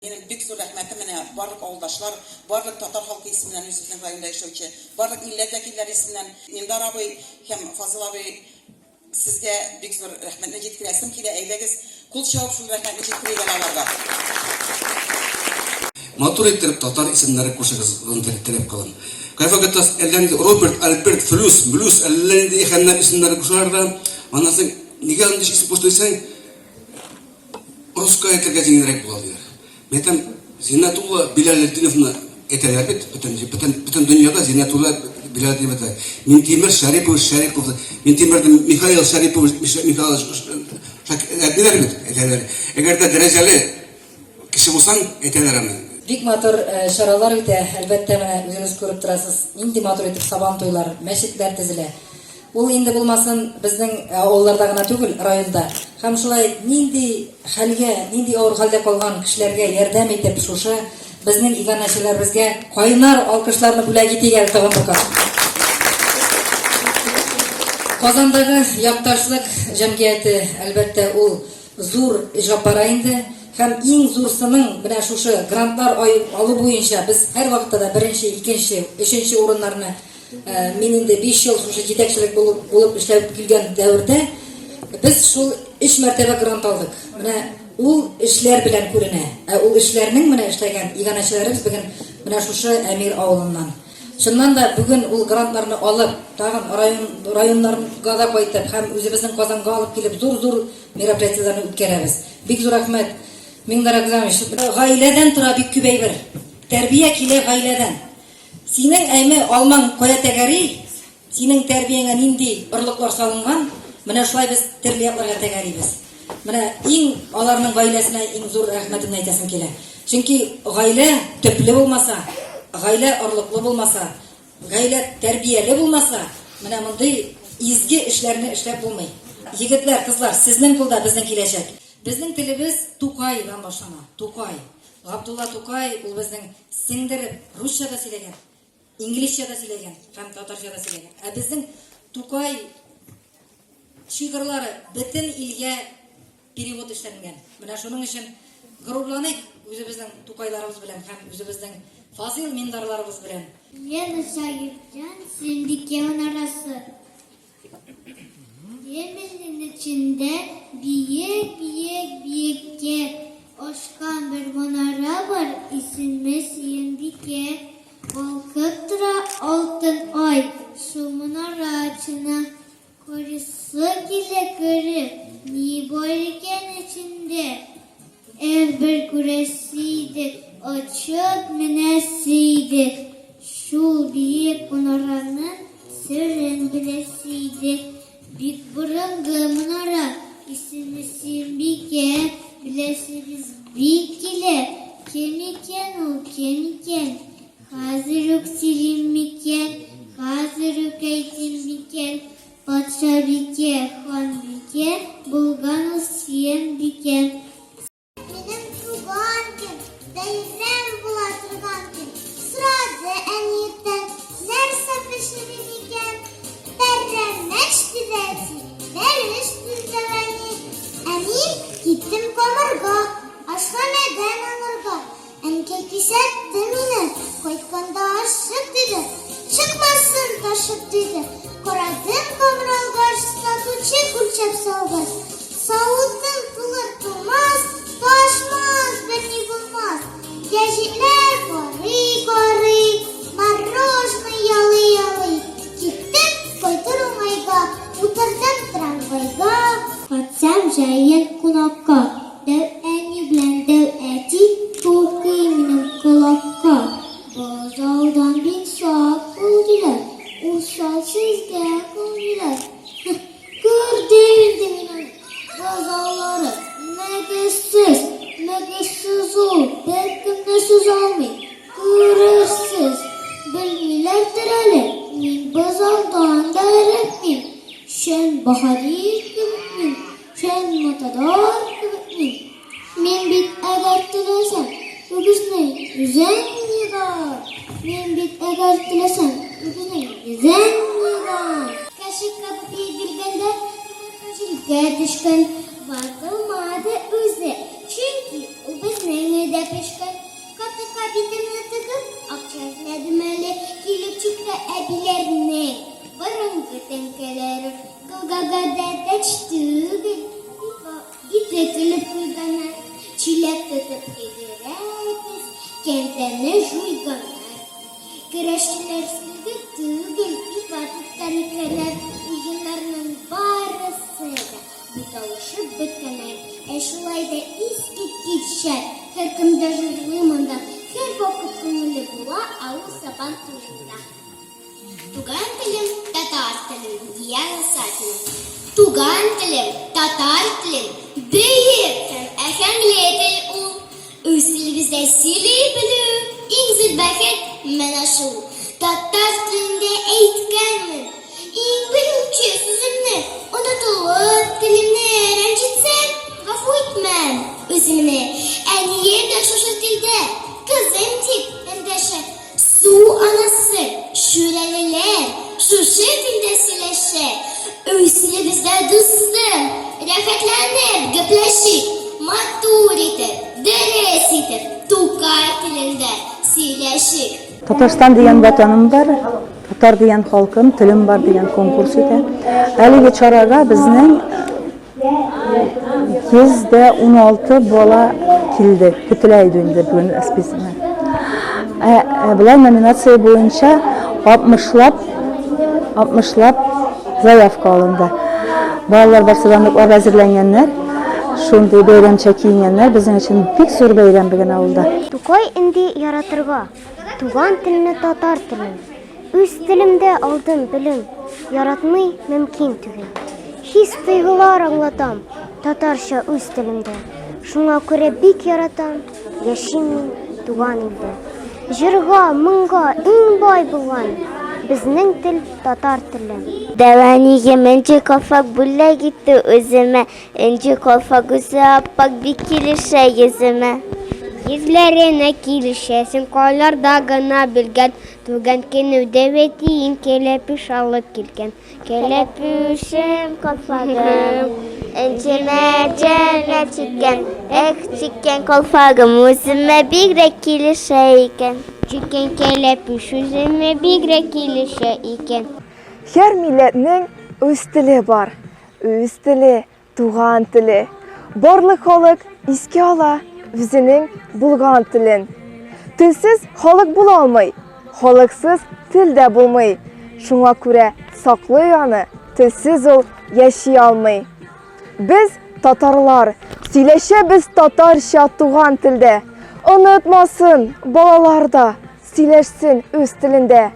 Benim büyük zor rahmetim mene barlık avuldaşlar, barlık Tatar halkı isminden Yusuf'un rayında yaşayıcı, barlık milletvekilleri isminden İmdar abi hem Fazıl abi sizge büyük zor rahmetine жеткиресим ki de eylegiz kul şahap şu rahmetine жеткиреген alarga. Матур ettirip Tatar isimleri koşarızın talep kılın. Kayfa gittas ellendi Robert, Albert, Flus, ellendi ikenler isimleri koşarlar. Anlasın niye anlaş isim koştuysan Ruska eterge zingerek bulalıyor. Metam Zinatullah Bilal Eltinov'na eterler bit. Bütün dünyada Zinatullah Bilal Eltinov'na. Mintimer Şaripov, Mintimer Mikhail Şaripov, Mikhail eterler bit. Eğer de dereceli kişi olsan eterler ama. Bik matur şaralar bite, elbette mene özünüz görüp turasız. Indi matur etip saban toylar, meşitler tizile. Ул инде булмасын безнең авылларда гына түгел, районда. Һәм шулай нинди хәлгә, нинди авыр хәлдә калган кешеләргә ярдәм итеп шушы безнең иганәчеләребезгә кайнар алкышларны бүләк итегәл тагын. Казандагы якташлык җәмгыяте әлбәттә ул зур иҗат бара инде. Һәм иң зурсының менә шушы грантлар алу буенча без һәр вакытта да 1-нче, 2-нче, 3-нче урыннарны мен инде 5 ел шушы җитәкчелек булып эшләп килгән дәврдә без шул 3 мәртәбә грант алдык. Менә ул эшләр белән күренә. Ул эшләрнең менә эшләгән иганәчеләребез бүген менә шушы Әмир авылыннан. Шуннан да бүген ул грантларны алып, тагын районнарга да кайтып, һәм үзебезнең Казанга алып килеп зур мероприятиеләрне үткәрәбез. Бик зур рәхмәт. Миңдар Акзамович, гаиләдән тора бик күп әйбер. Тәрбия килә гаиләдән. Синең әйме алмаң кая тәгәри, синең тәрбиеңә нинди орлыклар салынган, менә шулай без тәрбияләргә тәгәрибез. Менә иң аларның гаиләсенә иң зур рәхмәтемне әйтәсем килә. Чөнки гаилә төпле булмаса, гаилә орлыклы булмаса, гаилә тәрбияле булмаса, менә мондый изге эшләрне эшләп булмый. Егетләр, кызлар, сезнең кулда безнең киләчәк. Безнең телебез Тукайдан башлана. Тукай. Габдулла Тукай ул безнең сеңдереп русчада сөйләгән. İngilizce'de söylegen, hem Tatarca'da söylegen. Bizim Tukay şiirleri bütün ilge perevod işlengen. Buna şunun için gururlanık özümüzden Tukaylarımız bilen, hem özümüzden fazil mindarlarımız bilen. Yeni şaircan sindiken arası. Yemeğin içinde büyükçe oşkan bir manara var. İsmi Sindike. Balkıtra altın ay, şu manara açına korısı gile kırı, ni boyken içinde el bir güresiydi, açık menesiydi, şu büyük manaranın sırrın bilesiydi, büyük burunlu manara, ismi Simbike, bilesiniz bikile, kemiken o kemiken. Hazır öksirim miken, hazır ökeytim miken, patşa biken, han biken, bulgan usiyen biken. Benim tuğan gün, denizden bulatırgan gün, sıradı en yitten, nerse peşiri miken, berren neşti versi, derviş düzdeveni, emin gittim komurga, aşkım eden anırga. Enkekişetti mine, koytkanda aşık dedi. Çıkmasın taşıp dedi. Koradım komral karşısına tuçe kulçep salgaz. Savutun tulur tulmaz, taşmaz beni bulmaz. Gecikler kori, marrojны yalı. Gittim koyturmayga, utırdım tramvayga. Katsam jayen kunakka, dev eni bilen dev eti. To'qi minib quloqqa, bozordan bin soat bo'ldilar, o'shalsizga qo'ydilar. Ko'rdim meni bozorlari, nagasiz u, bir kimni so'zolmay, ko'rasiz, bilmaylar tirali, men bozordan darakmen, shen bahodir kibitmen, shen matador kibitmen. Men bit agar tilasam, o'zing yuzang yig'ar. Men bit agar tilasam, o'zing yuzang yig'ar. Kaşık kapıp yedirgende, kaşık düşkün, bakılmadı özü. Çünkü o bizning edep tenkeler gagada çıtı İtekilip uyganlar çilek tutup giderek kentene juyganlar Güreşçiler silgi tügül ibadet tarifeler uygunlarının barısı da Bütavuşup bütkener Eşulayda iskit gidişer Her kımda jurluğumunda Her vakit kumulu buğa Avu saban turunda Tugan tilim tatar tilim diyen satın Tugan tilim tatar tilim Büyük efendiyetil u Üstil bize sili bilü İngzil bakit menaşu Tatar tilinde eğitkenmin İng bilümçü sözümle Unutulup dilimle rencitsem Gafu etmem özümle En yerde şuşu dilde Kızım tip endeşe Su anası Şüreleler Şuşu dilde sileşe Üstil bizde dostum Refetlenip güpleşik Maturidir Deresidir Tukay tilinde sileşik Tatarstan degan vatanım var, Tatar degan halkım, tilim var degan konkurs öte. Haligi choraga bizning 116 bola keldi, kutilaydi endi bugun asbisini. Bular nominatsiya bo'yicha 60lab zaявка alındı. Bolalar barsadanlıklar hazırlanganlar, shunday bayramcha kiyinganlar bizning uchun pek zo'r bayram bugun avulda. Tukay indi yaratırga, tugan tilini tatar tilin. Üz tilimde aldım bilim, yaratmayı mümkün tügün. His duygular anlatam, tatarşa üz tilimde. Şuna göre bik yaratam, yaşayım tugan ilde. Jırga, mınga, in bay bulan, bizning til tatar tilim. Devaniye mence kafak bulla gitti özüme. Önce kafak uzapak bir kilişe yüzüme. Yüzlerine kilişesin koylarda gına bilgen. Tugan kenu devetiyin kelepüş alıp kilken. Kelepüşüm kafagım. Önceme cennet çıkken. Çıkken kafagım özüme bir rek kilişe iken. Çıkken kelepüş üzüme bir kilişe iken. Her milletning öz tili var. Öz tili, tugan tili. Barlık halk iske ala özünün bulgan tilin. Tilsiz halk bulalmay, halksız til de bulmay. Şuna göre saklıyor yani, tilsiz ol yaşay almay. Biz Tatarlar, söyleşe biz Tatarşa tugan tilde. Unutmasın balalar da söyleşsin öz tilinde.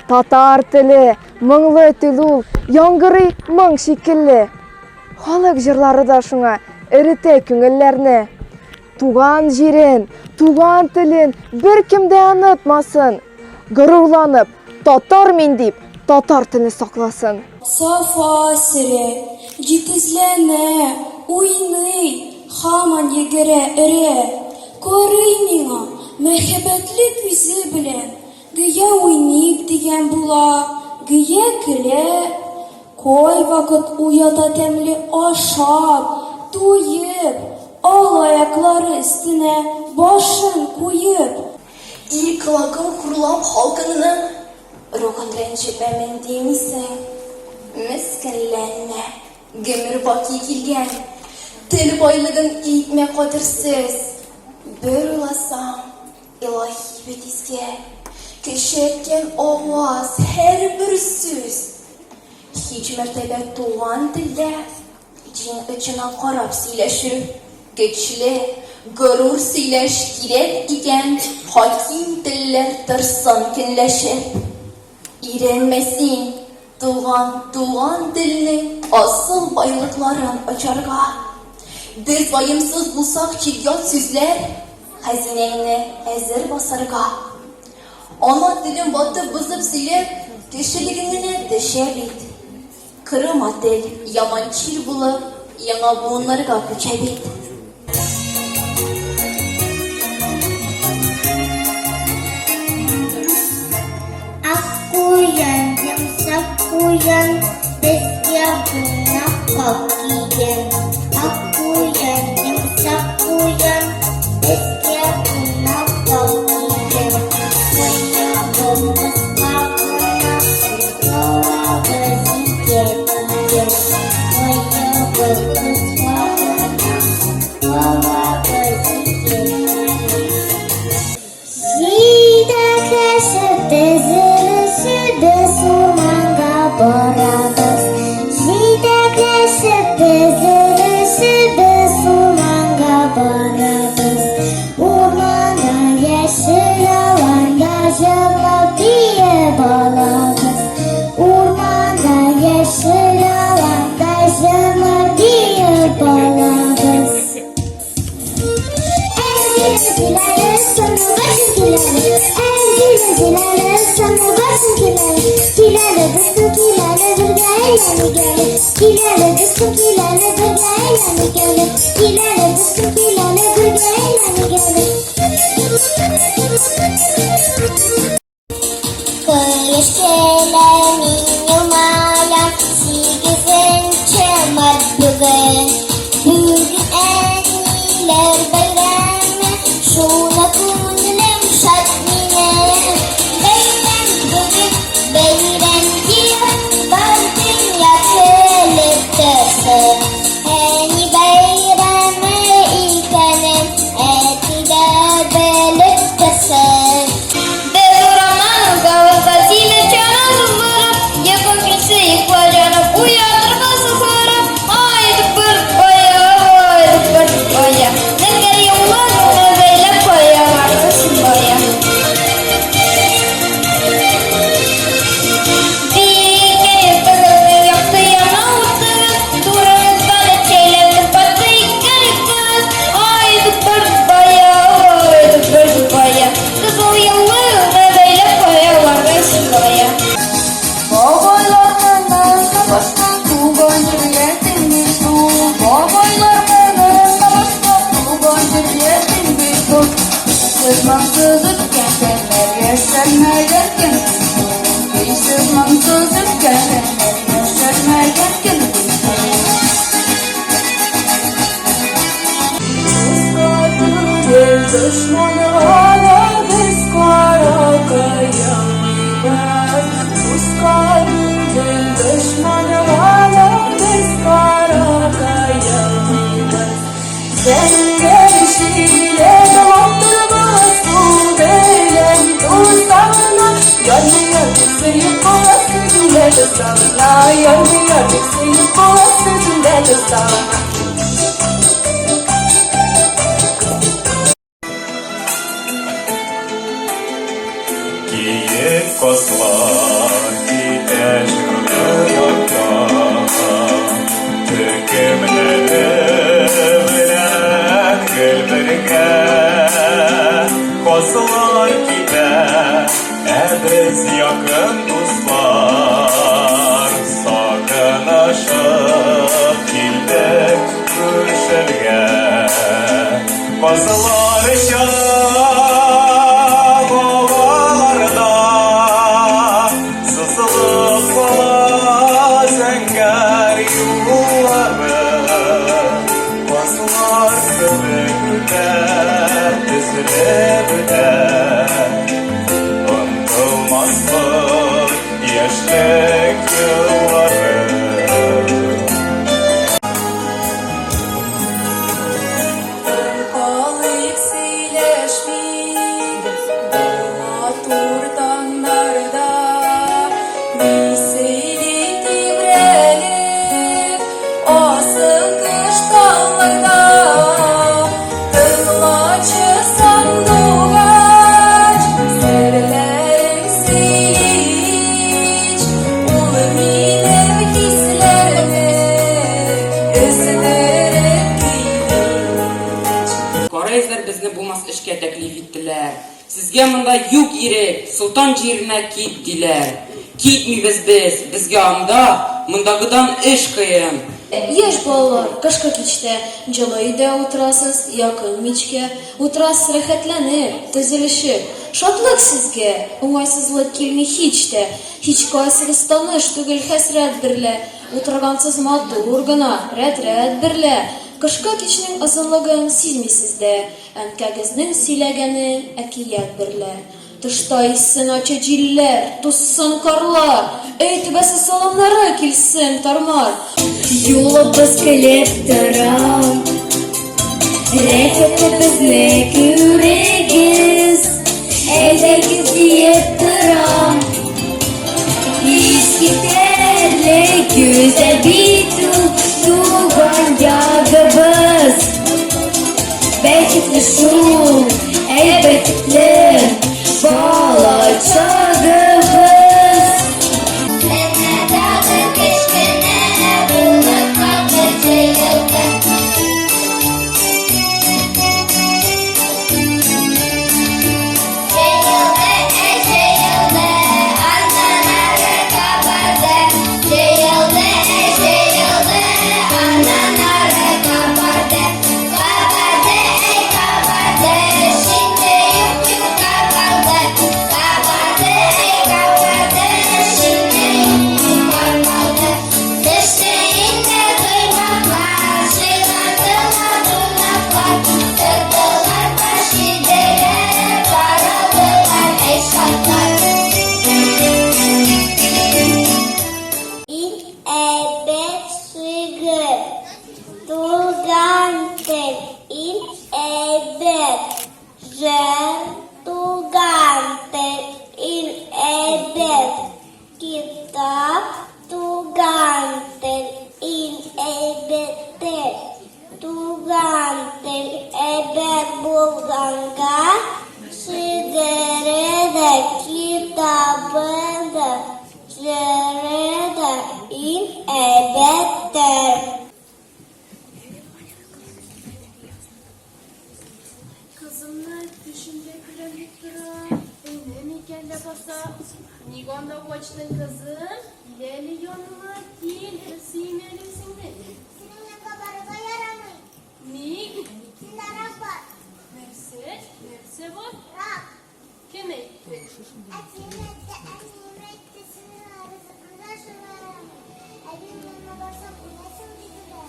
Tatar tili, mыңлы тил ул, яңгырый моң шикелле. Халык җырлары да шуңа эрите күңелләрне. Туган җирен, туган телен бер кем дә онытмасын. Горурланып, татар мин дип, татар телен сакласын. Safa sire, җитезләнә, уйный, һаман йөгерә эре. Карый миңа мәхәббәтле күзе белән. Güya oynayıp diyen bula, güya küle, koy vakit uyada temli aşap, duyup, al ayakları üstüne başın koyup. İlk lagım kurulap halkını, roğun rencipemem demişsin, miskinlenme, gömür baki kilgen, til baylığın eğitme kadırsız, bir ulasam, ilahi betizge. Keşetken avaz, her bir söz. Hiç mertebe tuğan dilde, içine karab söyleşir. Güçlü, gurur söyleş gerek iken, hakim diller tırsın kinleşir. İrenmesin, tuğan dilini, asıl baylıkların açarga. Biz bayımsız bulsak çiğyat sözler, hazineni ezir basarga. Ana dilim batı bızıp silip, kişiliğine deşebit. Kırıma dil, yaman çil bulup, yana bunlarga küçebit. Akkuyan, sakkuyan, bezge buna kakiyen. Akkuyan, sakkuyan, bezge buna kakiyen. Wanya bombas kakuna, sora bezike. Kilane dostum kilane birge eğlen gele. Kış gelenin yılmayan 8. Mart bugün. Bugün en iyiler bayramı, şuna konulam şad mine. Bayram bugün, bayram diyor, var dünya kılıktırsın. Hani bayramı ikanem, eti de belirttirsin. Devraman gavurda zile canım varım, yakın kimse yıkla canım, uyandır kızı varım. Haydi bir baya, haydi bir baya, ne geliyor var ona böyle baya, arkasın baya. Bir kere kızı yaktı yanıldı, duranızdan etçeylendi batı ikarıkız. Haydi bir baya, haydi bir baya, kızıl yıllar ona böyle baya, arkasın baya. Babaylarının başka tuğban cüriyetin bir tuğ. Babaylarının başka tuğban cüriyetin bir tuğ. Sızmamsız ötken senler yaşarmayarken bir sızmamsız ötken senler yaşarmayarken düşmanı hala biz kara kayamayız. Uskalın düşmanı hala biz kara kayamayız. Sen gelişiyle dolattırmaz bu beylem dostana. Yanmıyor seni kolasın cümle dostana. Yanmıyor seni kolasın cümle dostana. Киев косла, китеш гülüyorlar. Tükümleri bilen gülbirge, koslar gider, biz yakın dostlar. Sakınışıp kildik görüşürge, koslar şah ovalarda, sızılıp bala zenger yolları. Koslar kıvıklar dizilibler, unutulmazlık yaşlık yılları. Balık sileşmiş matur tanlarda, miseli tibrelip asıl kış dağlarda. Kılaçı sandugaç, serlerim siliç, ulu minem hislerini ısıtırıp gidiş. Koreyizler bizni bu mas işke teklif ettiler. Sizge mında yuk irek, sultan jirine kit diler. Kitmiybiz bizge amda, mındagıdan iş kıyım. Yaş balalar, kışkı keçte, cılayda oturasız, yakın miçke, oturasız rahatlanıp, tüzülüşüp. Şatlık sizge, umaysızlık kelme hiç de, hiç kaysınız tanış, tügül hasret birle, oturgansız madur gına, ret birle. Kışkı keçinin azınlığın sizmisizde, enkagiznin silegenin ekiyet birle. Tışta issin açı ciller, tussun karlar, eytibesi salamlara kilsin tarmar. Yola biz kelip taram, refeti bizlik yüregiz, eldegiz diyet taram. Eskiterle güzel bitu, tuğan yağıbız. Belkitli şu, elbetli, bağlar çağıbız. Тел әбәт булганга, шидере дә, китабы да, җыры да ин әбәттер. Kızımla düşünce kremlik dura, önüne kelle basa. Nigonda koçtun kızım, ileri yoluma değil, sinirlisin dedi. Seninle kabarıma yaramayın. Nig, Sinara var. nefse var. Rak. Kime? Atimette animette senin arasında şunlara. Evin yanına barsam ulaşım gidiler.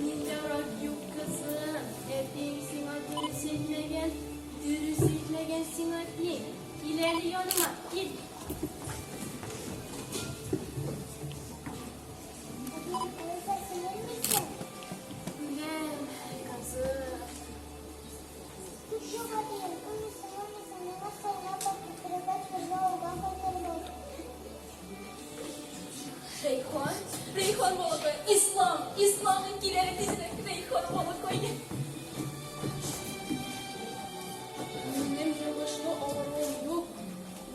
Nilarak yok kızım, ettiğim sina dürüsüylegen sina değil. İleri yoluma git. Öyleyse sinir misin? Gülem, kızım. Şu bakayım. Uyusun uyusun. Yavaş sayına bak. Kırıklar kırma oldan bakalım. Reyhan balıkoy, İslam'ın gileri dizine Reyhan balıkoy. Benim yılışlı ağrım yok.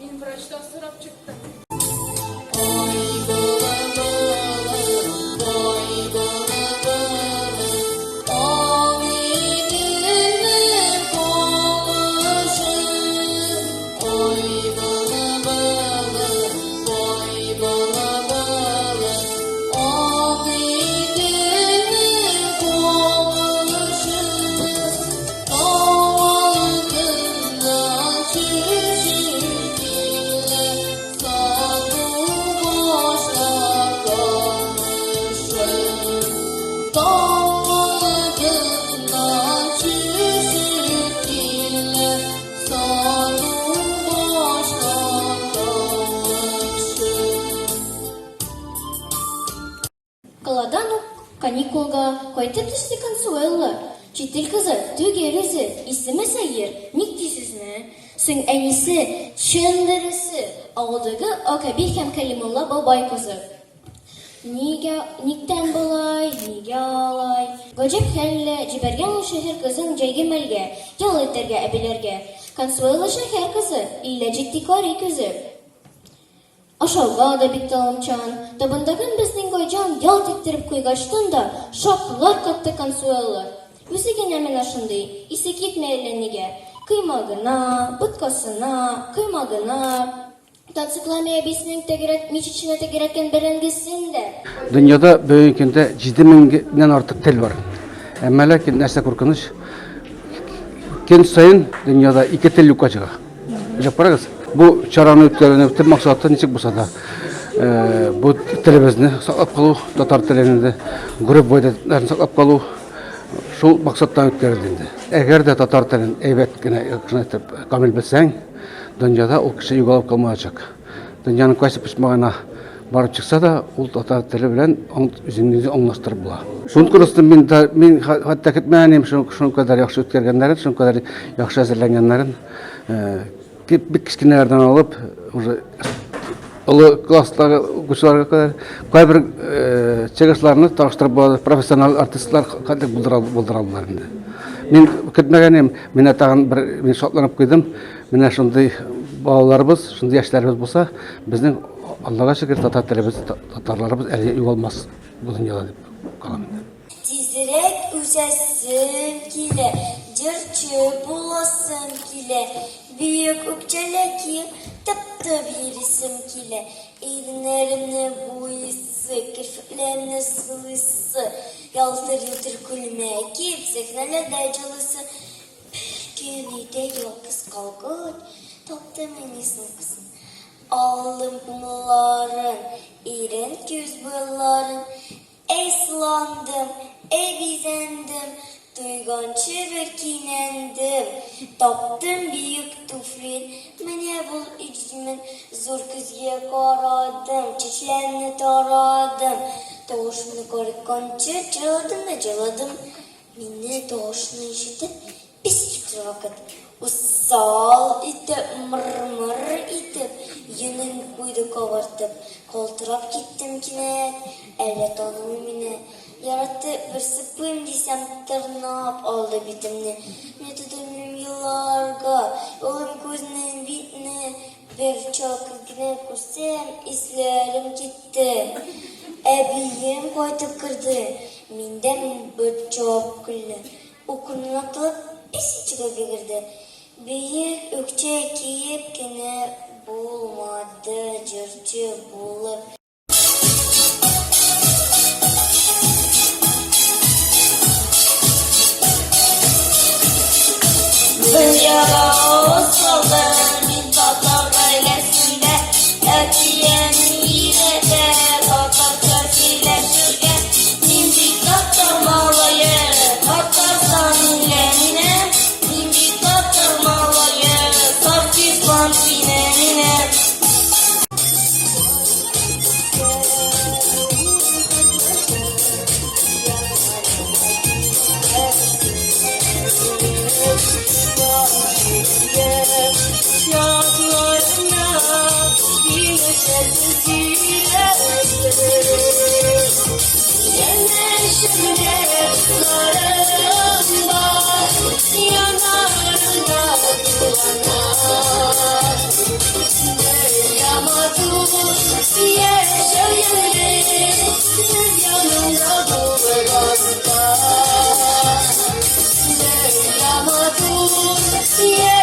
Ben vraçtan sırap çıktım. Каладану каникулга кайтып төште Консуэлла. Читил кызы, түгерүзе, исеме Сайыр, ник дисезне? Соң әнисе, чындырысы, алдыгы Акабир һәм Кәлимулла бабай кызы. Никтән болай, нигә алай? Гаҗәп хәлле, җибәргән ул шәһәр кызын җәйге мәлгә, ял итәргә әбиләргә. Консуэлла шәһәр кызы, иллә җитди карый күзе. Ашауга да бик талымчан, табындагын безнең Гайҗан ялт иттереп куйгачтан да шаклар катты Консуэлла. Үзе генә менә шундый, исе китмәй әллә нигә. Кыймагына, боткасына, кыймагына. Тацыкламый әбисенең тәгәрәт мичиченә тәгәрәткән бәрәңгесендә. Dünyada bugünkünde 7000'den artık tel var. Ama lakin нәрсә куркыныч? Кен сайын dünyada 2 tel юкка чыга. Билеп карагыз. Bu çarаны үткәргән тел максаты ничек булса да, bu телебезне саклап калу, татар телендә групп бойдаларын саклап калу шул максаттан үткәрелде. Әгәр дә татар телен әйбәт кенә яхшы итеп камил белсәң, dünyada ул кеше югалып калмаячак. Дөньяның кайсы пычмагына барып чыкса да, ул татар теле белән үзеңне аңлаштырып була. Шуны күрсәтеп мин хәтта көтмәгәнем шуны кадәр яхшы үткәргәннәрен, шуны кадәр яхшы әзерләнгәннәрен бик кичкенәләрдән алып, уже олы класстагы укучыларга кадәр кайбер чыгышларны таштырып булды, профессионал артистлар кадәр булдыралар инде. Мин көтмәгәнем, менә тагын бер мин шатланып куйдым. Менә шундый балаларыбыз, шундый яшьләребез булса, безнең Аллага шөкер татар телебез, татарларыбыз әле югалмас бу дөньяда дип калам инде. Тизрәк үсәсем килә, җырчы буласым килә, бөек үкчәләки тып-тып йөрисем килә, ирнәремне буйсы, кирфекләрне сылысы, ялтыр-ялтыр күлмәк киеп, сәхнәләрдә җылысы. Көнидә ялгыз калган, таптым әнисен кызын. Алым кумларын, ирен күз буйларын, әйсландым, әбизәндем, туйганчы бер кинәндем. Таптым бөек туфлин, менә бул иҗмен, зур күзгә карадым, чәчләрне тарадым. Тавышны карыкканчы җылдым да җыладым. Мине тавышны ишетеп, пис китер вакыт. Усал итеп, мыр-мыр итеп, йөнен куйды кабартып, калтырап киттем кинәт, әллә танымый мине, Yarattı bir sıpım desem tırnap aldı bitimni. Ne tutumum yıllarga, yolum gözünün bitini. Bir çakırgına kursam islerim gitti. Ebiyim koytup kırdı, minden bir çok güldü. Okulun atılıp esi çıkıp girdi. Büyük ökçe kiyip gene bulmadı, cırcı bulup. Dünyada olsalar bin tatar ailesinde Etiyen yine de tatar çarşılaşırken Nimdik tatar malayı tatarsan ilenine Nimdik tatar malayı tartışman sinenine Yeah.